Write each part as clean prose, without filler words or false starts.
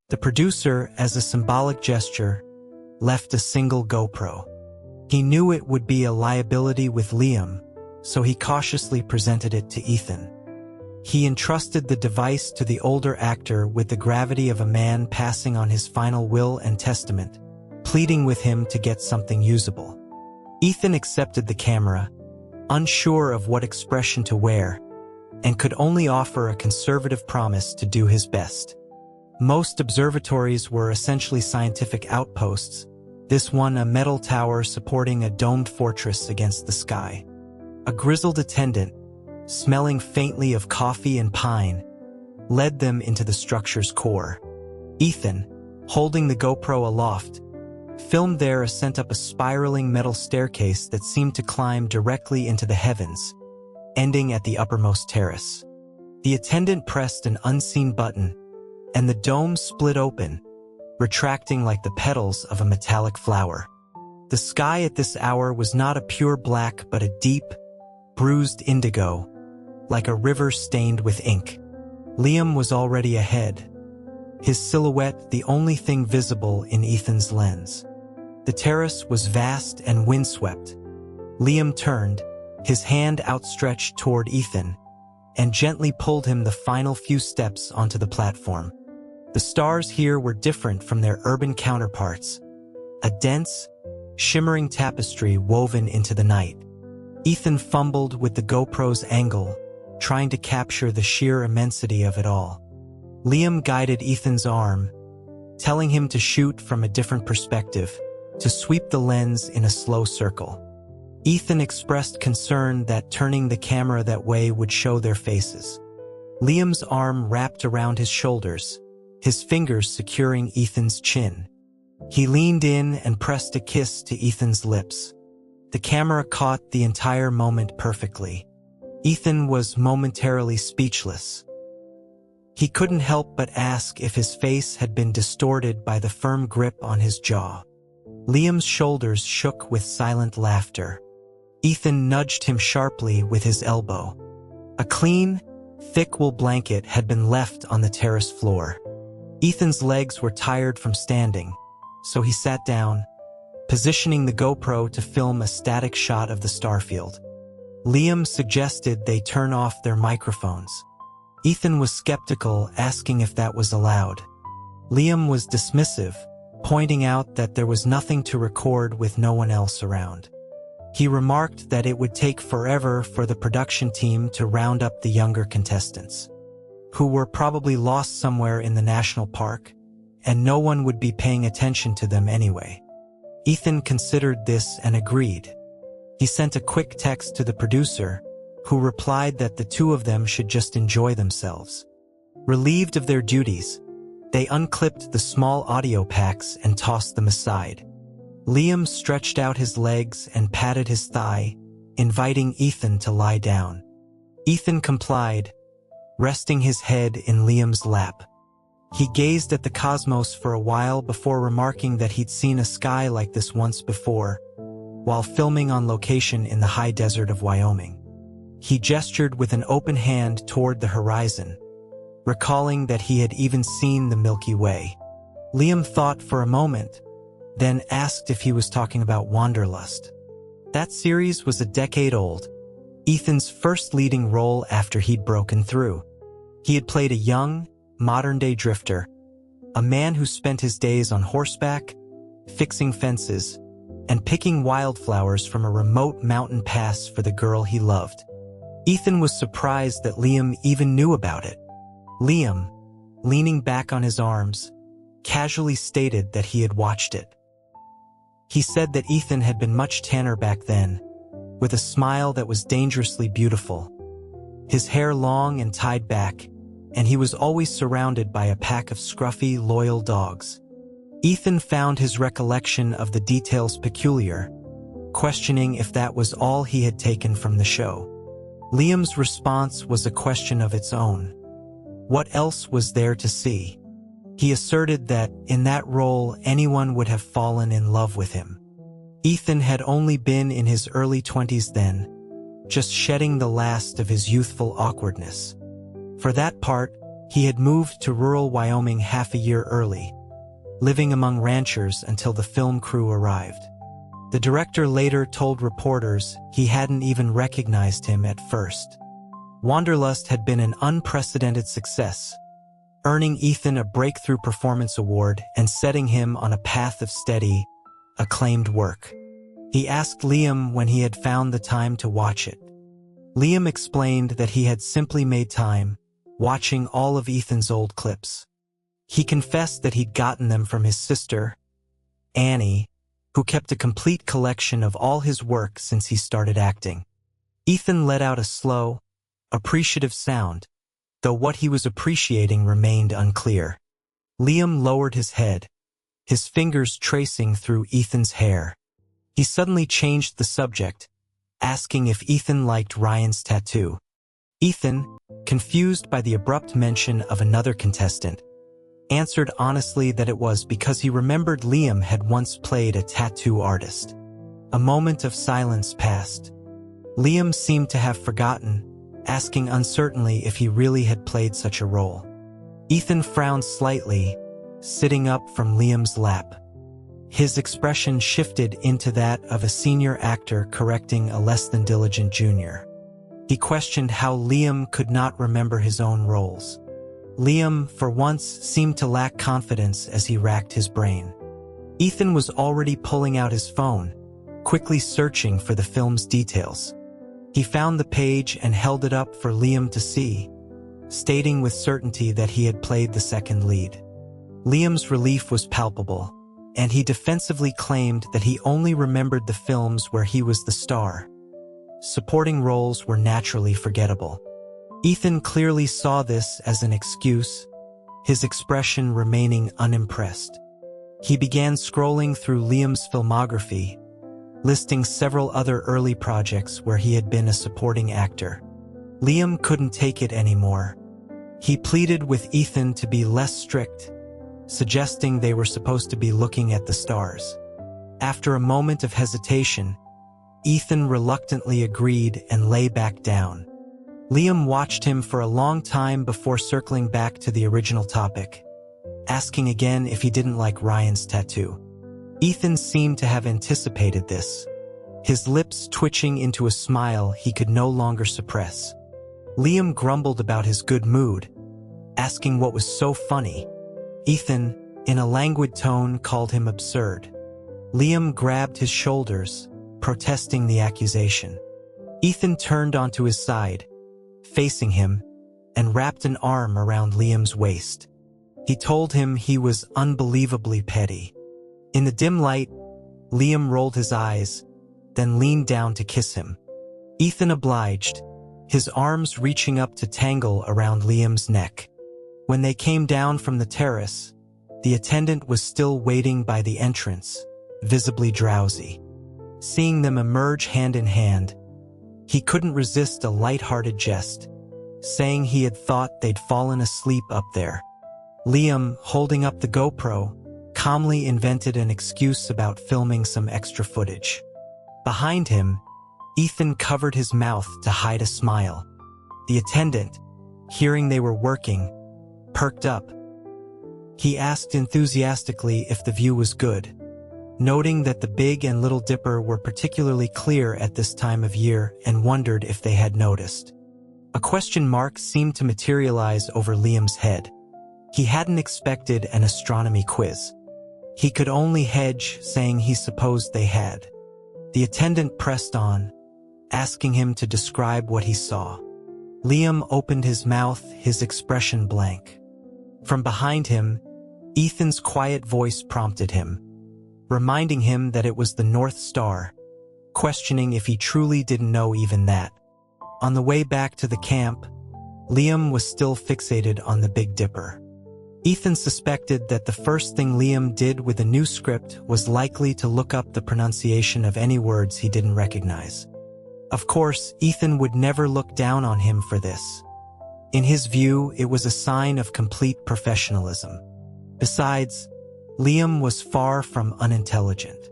The producer, as a symbolic gesture, left a single GoPro. He knew it would be a liability with Liam, so he cautiously presented it to Ethan. He entrusted the device to the older actor with the gravity of a man passing on his final will and testament, pleading with him to get something usable. Ethan accepted the camera, unsure of what expression to wear, and could only offer a conservative promise to do his best. Most observatories were essentially scientific outposts, this one a metal tower supporting a domed fortress against the sky. A grizzled attendant, smelling faintly of coffee and pine, led them into the structure's core. Ethan, holding the GoPro aloft, filmed their ascent up a spiraling metal staircase that seemed to climb directly into the heavens, ending at the uppermost terrace. The attendant pressed an unseen button, and the dome split open, retracting like the petals of a metallic flower. The sky at this hour was not a pure black but a deep, bruised indigo, like a river stained with ink. Liam was already ahead, his silhouette the only thing visible in Ethan's lens. The terrace was vast and windswept. Liam turned, his hand outstretched toward Ethan, and gently pulled him the final few steps onto the platform. The stars here were different from their urban counterparts, a dense, shimmering tapestry woven into the night. Ethan fumbled with the GoPro's angle, trying to capture the sheer immensity of it all. Liam guided Ethan's arm, telling him to shoot from a different perspective, to sweep the lens in a slow circle. Ethan expressed concern that turning the camera that way would show their faces. Liam's arm wrapped around his shoulders, his fingers securing Ethan's chin. He leaned in and pressed a kiss to Ethan's lips. The camera caught the entire moment perfectly. Ethan was momentarily speechless. He couldn't help but ask if his face had been distorted by the firm grip on his jaw. Liam's shoulders shook with silent laughter. Ethan nudged him sharply with his elbow. A clean, thick wool blanket had been left on the terrace floor. Ethan's legs were tired from standing, so he sat down, positioning the GoPro to film a static shot of the starfield. Liam suggested they turn off their microphones. Ethan was skeptical, asking if that was allowed. Liam was dismissive, pointing out that there was nothing to record with no one else around. He remarked that it would take forever for the production team to round up the younger contestants, who were probably lost somewhere in the national park, and no one would be paying attention to them anyway. Ethan considered this and agreed. He sent a quick text to the producer, who replied that the two of them should just enjoy themselves. Relieved of their duties, they unclipped the small audio packs and tossed them aside. Liam stretched out his legs and patted his thigh, inviting Ethan to lie down. Ethan complied, resting his head in Liam's lap. He gazed at the cosmos for a while before remarking that he'd seen a sky like this once before, while filming on location in the high desert of Wyoming. He gestured with an open hand toward the horizon, recalling that he had even seen the Milky Way. Liam thought for a moment, then asked if he was talking about Wanderlust. That series was a decade old, Ethan's first leading role after he'd broken through. He had played a young, modern-day drifter, a man who spent his days on horseback, fixing fences, and picking wildflowers from a remote mountain pass for the girl he loved. Ethan was surprised that Liam even knew about it. Liam, leaning back on his arms, casually stated that he had watched it. He said that Ethan had been much tanner back then, with a smile that was dangerously beautiful. His hair long and tied back, and he was always surrounded by a pack of scruffy, loyal dogs. Ethan found his recollection of the details peculiar, questioning if that was all he had taken from the show. Liam's response was a question of its own. What else was there to see? He asserted that, in that role, anyone would have fallen in love with him. Ethan had only been in his early 20s then, just shedding the last of his youthful awkwardness. For that part, He had moved to rural Wyoming half a year early, living among ranchers until the film crew arrived. The director later told reporters he hadn't even recognized him at first. Wanderlust had been an unprecedented success, earning Ethan a Breakthrough Performance Award and setting him on a path of steady, acclaimed work. He asked Liam when he had found the time to watch it. Liam explained that he had simply made time, watching all of Ethan's old clips. He confessed that he'd gotten them from his sister, Annie, who kept a complete collection of all his work since he started acting. Ethan let out a slow, appreciative sound, though what he was appreciating remained unclear. Liam lowered his head, his fingers tracing through Ethan's hair. He suddenly changed the subject, asking if Ethan liked Ryan's tattoo. Ethan, confused by the abrupt mention of another contestant, answered honestly that it was because he remembered Liam had once played a tattoo artist. A moment of silence passed. Liam seemed to have forgotten, asking uncertainly if he really had played such a role. Ethan frowned slightly, sitting up from Liam's lap. His expression shifted into that of a senior actor correcting a less-than-diligent junior. He questioned how Liam could not remember his own roles. Liam, for once, seemed to lack confidence as he racked his brain. Ethan was already pulling out his phone, quickly searching for the film's details. He found the page and held it up for Liam to see, stating with certainty that he had played the second lead. Liam's relief was palpable, and he defensively claimed that he only remembered the films where he was the star. Supporting roles were naturally forgettable. Ethan clearly saw this as an excuse, his expression remaining unimpressed. He began scrolling through Liam's filmography, listing several other early projects where he had been a supporting actor. Liam couldn't take it anymore. He pleaded with Ethan to be less strict, suggesting they were supposed to be looking at the stars. After a moment of hesitation, Ethan reluctantly agreed and lay back down. Liam watched him for a long time before circling back to the original topic, asking again if he didn't like Ryan's tattoo. Ethan seemed to have anticipated this, his lips twitching into a smile he could no longer suppress. Liam grumbled about his good mood, asking what was so funny. Ethan, in a languid tone, called him absurd. Liam grabbed his shoulders, protesting the accusation. Ethan turned onto his side, facing him, and wrapped an arm around Liam's waist. He told him he was unbelievably petty. In the dim light, Liam rolled his eyes, then leaned down to kiss him. Ethan obliged, his arms reaching up to tangle around Liam's neck. When they came down from the terrace, the attendant was still waiting by the entrance, visibly drowsy. Seeing them emerge hand in hand, he couldn't resist a light-hearted jest, saying he had thought they'd fallen asleep up there. Liam, holding up the GoPro, calmly invented an excuse about filming some extra footage. Behind him, Ethan covered his mouth to hide a smile. The attendant, hearing they were working, perked up. He asked enthusiastically if the view was good, noting that the Big and Little Dipper were particularly clear at this time of year, and wondered if they had noticed. A question mark seemed to materialize over Liam's head. He hadn't expected an astronomy quiz. He could only hedge, saying he supposed they had. The attendant pressed on, asking him to describe what he saw. Liam opened his mouth, his expression blank. From behind him, Ethan's quiet voice prompted him, reminding him that it was the North Star, questioning if he truly didn't know even that. On the way back to the camp, Liam was still fixated on the Big Dipper. Ethan suspected that the first thing Liam did with a new script was likely to look up the pronunciation of any words he didn't recognize. Of course, Ethan would never look down on him for this. In his view, it was a sign of complete professionalism. Besides, Liam was far from unintelligent.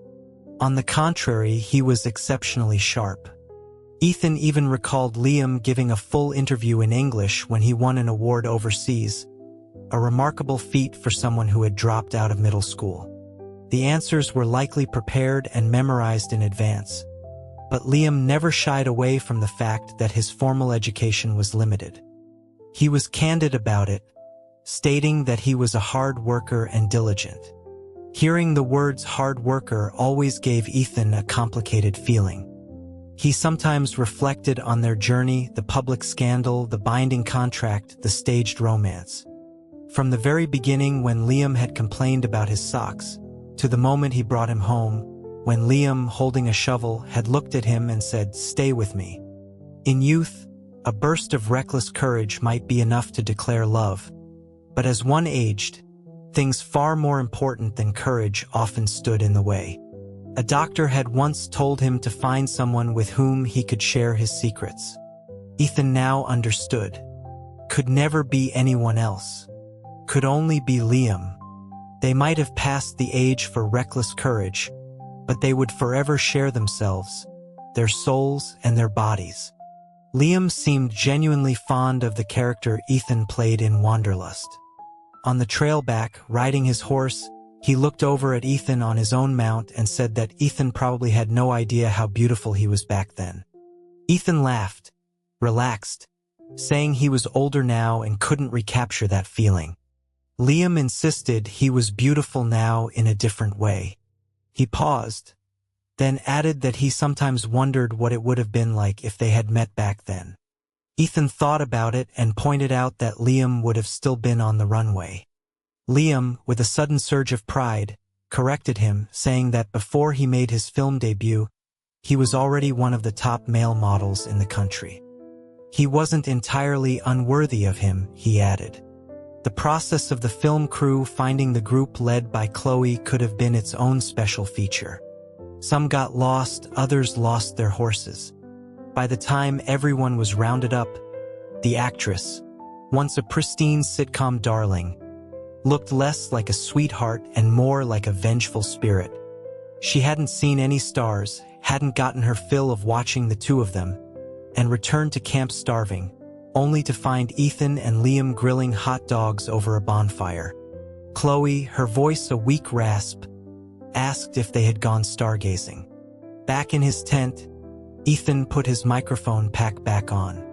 On the contrary, he was exceptionally sharp. Ethan even recalled Liam giving a full interview in English when he won an award overseas, a remarkable feat for someone who had dropped out of middle school. The answers were likely prepared and memorized in advance. But Liam never shied away from the fact that his formal education was limited. He was candid about it, stating that he was a hard worker and diligent. Hearing the words hard worker always gave Ethan a complicated feeling. He sometimes reflected on their journey, the public scandal, the binding contract, the staged romance. From the very beginning, when Liam had complained about his socks, to the moment he brought him home, when Liam, holding a shovel, had looked at him and said, "Stay with me." In youth, a burst of reckless courage might be enough to declare love. But as one aged, things far more important than courage often stood in the way. A doctor had once told him to find someone with whom he could share his secrets. Ethan now understood. Could never be anyone else. Could only be Liam. They might have passed the age for reckless courage, but they would forever share themselves, their souls and their bodies. Liam seemed genuinely fond of the character Ethan played in Wanderlust. On the trail back, riding his horse, he looked over at Ethan on his own mount and said that Ethan probably had no idea how beautiful he was back then. Ethan laughed, relaxed, saying he was older now and couldn't recapture that feeling. Liam insisted he was beautiful now in a different way. He paused, then added that he sometimes wondered what it would have been like if they had met back then. Ethan thought about it and pointed out that Liam would have still been on the runway. Liam, with a sudden surge of pride, corrected him, saying that before he made his film debut, he was already one of the top male models in the country. He wasn't entirely unworthy of him, he added. The process of the film crew finding the group led by Chloe could have been its own special feature. Some got lost, others lost their horses. By the time everyone was rounded up, the actress, once a pristine sitcom darling, looked less like a sweetheart and more like a vengeful spirit. She hadn't seen any stars, hadn't gotten her fill of watching the two of them, and returned to camp starving, only to find Ethan and Liam grilling hot dogs over a bonfire. Chloe, her voice a weak rasp, asked if they had gone stargazing. Back in his tent, Ethan put his microphone pack back on.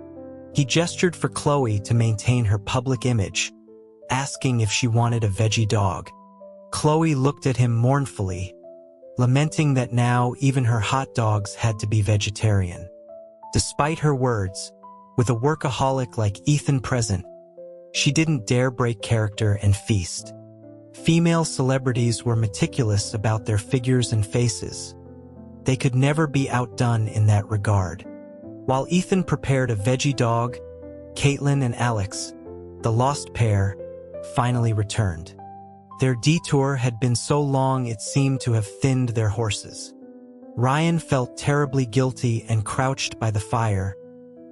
He gestured for Chloe to maintain her public image, asking if she wanted a veggie dog. Chloe looked at him mournfully, lamenting that now even her hot dogs had to be vegetarian. Despite her words, with a workaholic like Ethan present, she didn't dare break character and feast. Female celebrities were meticulous about their figures and faces. They could never be outdone in that regard. While Ethan prepared a veggie dog, Caitlin and Alex, the lost pair, finally returned. Their detour had been so long it seemed to have thinned their horses. Ryan felt terribly guilty and crouched by the fire,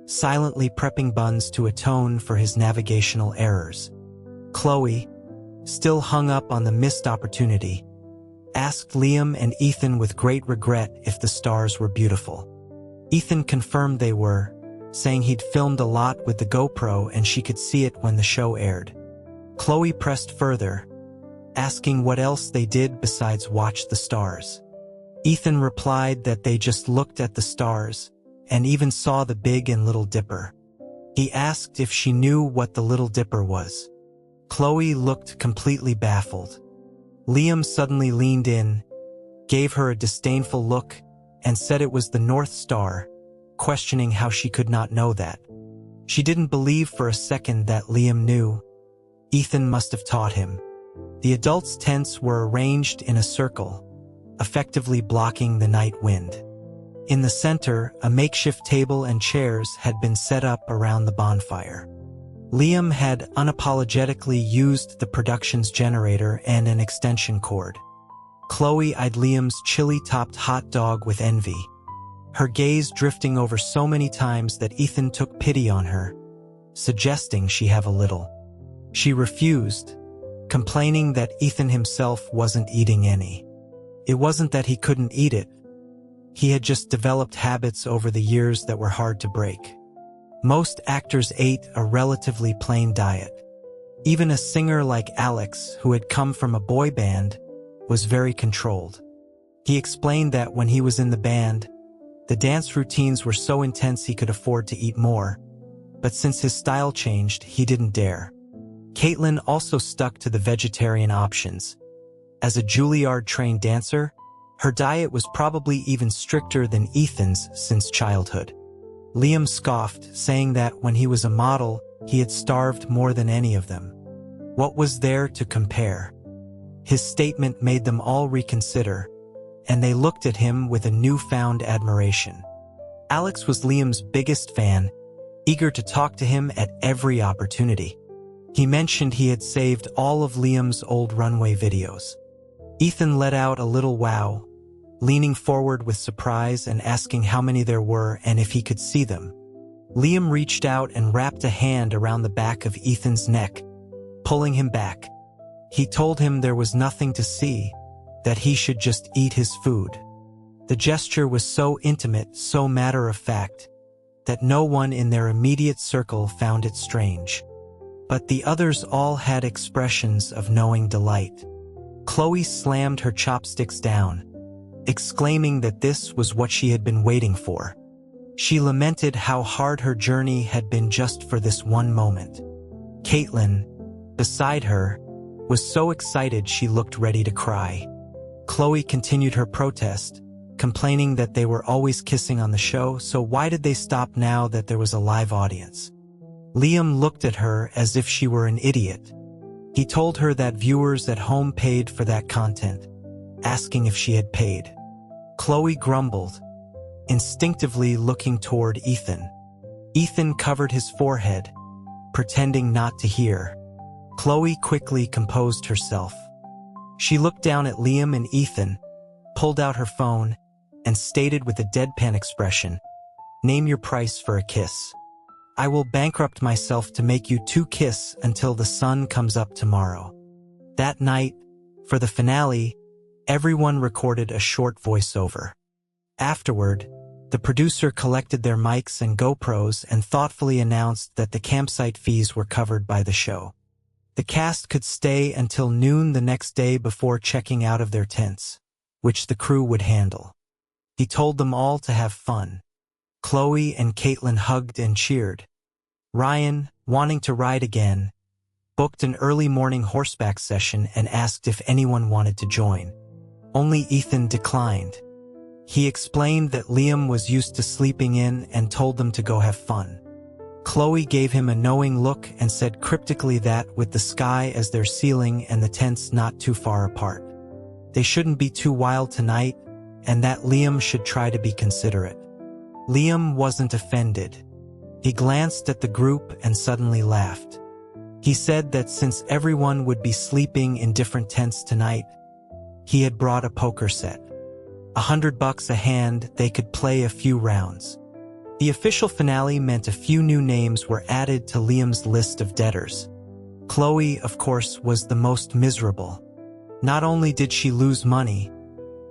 silently prepping buns to atone for his navigational errors. Chloe, still hung up on the missed opportunity, asked Liam and Ethan with great regret if the stars were beautiful. Ethan confirmed they were, saying he'd filmed a lot with the GoPro and she could see it when the show aired. Chloe pressed further, asking what else they did besides watch the stars. Ethan replied that they just looked at the stars and even saw the Big and Little Dipper. He asked if she knew what the Little Dipper was. Chloe looked completely baffled. Liam suddenly leaned in, gave her a disdainful look, and said it was the North Star, questioning how she could not know that. She didn't believe for a second that Liam knew. Ethan must have taught him. The adults' tents were arranged in a circle, effectively blocking the night wind. In the center, a makeshift table and chairs had been set up around the bonfire. Liam had unapologetically used the production's generator and an extension cord. Chloe eyed Liam's chili-topped hot dog with envy, her gaze drifting over so many times that Ethan took pity on her, suggesting she have a little. She refused, complaining that Ethan himself wasn't eating any. It wasn't that he couldn't eat it. He had just developed habits over the years that were hard to break. Most actors ate a relatively plain diet. Even a singer like Alex, who had come from a boy band, was very controlled. He explained that when he was in the band, the dance routines were so intense he could afford to eat more, but since his style changed, he didn't dare. Caitlin also stuck to the vegetarian options. As a Juilliard-trained dancer, her diet was probably even stricter than Ethan's since childhood. Liam scoffed, saying that when he was a model, he had starved more than any of them. What was there to compare? His statement made them all reconsider, and they looked at him with a newfound admiration. Alex was Liam's biggest fan, eager to talk to him at every opportunity. He mentioned he had saved all of Liam's old runway videos. Ethan let out a little wow, leaning forward with surprise and asking how many there were and if he could see them. Liam reached out and wrapped a hand around the back of Ethan's neck, pulling him back. He told him there was nothing to see, that he should just eat his food. The gesture was so intimate, so matter-of-fact, that no one in their immediate circle found it strange. But the others all had expressions of knowing delight. Chloe slammed her chopsticks down, exclaiming that this was what she had been waiting for. She lamented how hard her journey had been just for this one moment. Caitlin, beside her, was so excited she looked ready to cry. Chloe continued her protest, complaining that they were always kissing on the show, so why did they stop now that there was a live audience? Liam looked at her as if she were an idiot. He told her that viewers at home paid for that content, asking if she had paid. Chloe grumbled, instinctively looking toward Ethan. Ethan covered his forehead, pretending not to hear. Chloe quickly composed herself. She looked down at Liam and Ethan, pulled out her phone, and stated with a deadpan expression, "Name your price for a kiss. I will bankrupt myself to make you 2 kiss until the sun comes up tomorrow." That night, for the finale, everyone recorded a short voiceover. Afterward, the producer collected their mics and GoPros and thoughtfully announced that the campsite fees were covered by the show. The cast could stay until noon the next day before checking out of their tents, which the crew would handle. He told them all to have fun. Chloe and Caitlin hugged and cheered. Ryan, wanting to ride again, booked an early morning horseback session and asked if anyone wanted to join. Only Ethan declined. He explained that Liam was used to sleeping in and told them to go have fun. Chloe gave him a knowing look and said cryptically that, with the sky as their ceiling and the tents not too far apart, they shouldn't be too wild tonight, and that Liam should try to be considerate. Liam wasn't offended. He glanced at the group and suddenly laughed. He said that since everyone would be sleeping in different tents tonight, he had brought a poker set. $100 a hand, they could play a few rounds. The official finale meant a few new names were added to Liam's list of debtors. Chloe, of course, was the most miserable. Not only did she lose money,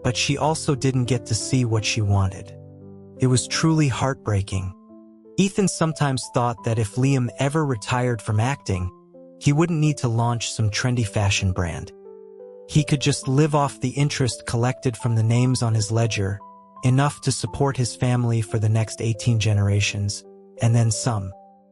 but she also didn't get to see what she wanted. It was truly heartbreaking. Ethan sometimes thought that if Liam ever retired from acting, he wouldn't need to launch some trendy fashion brand. He could just live off the interest collected from the names on his ledger, enough to support his family for the next 18 generations, and then some.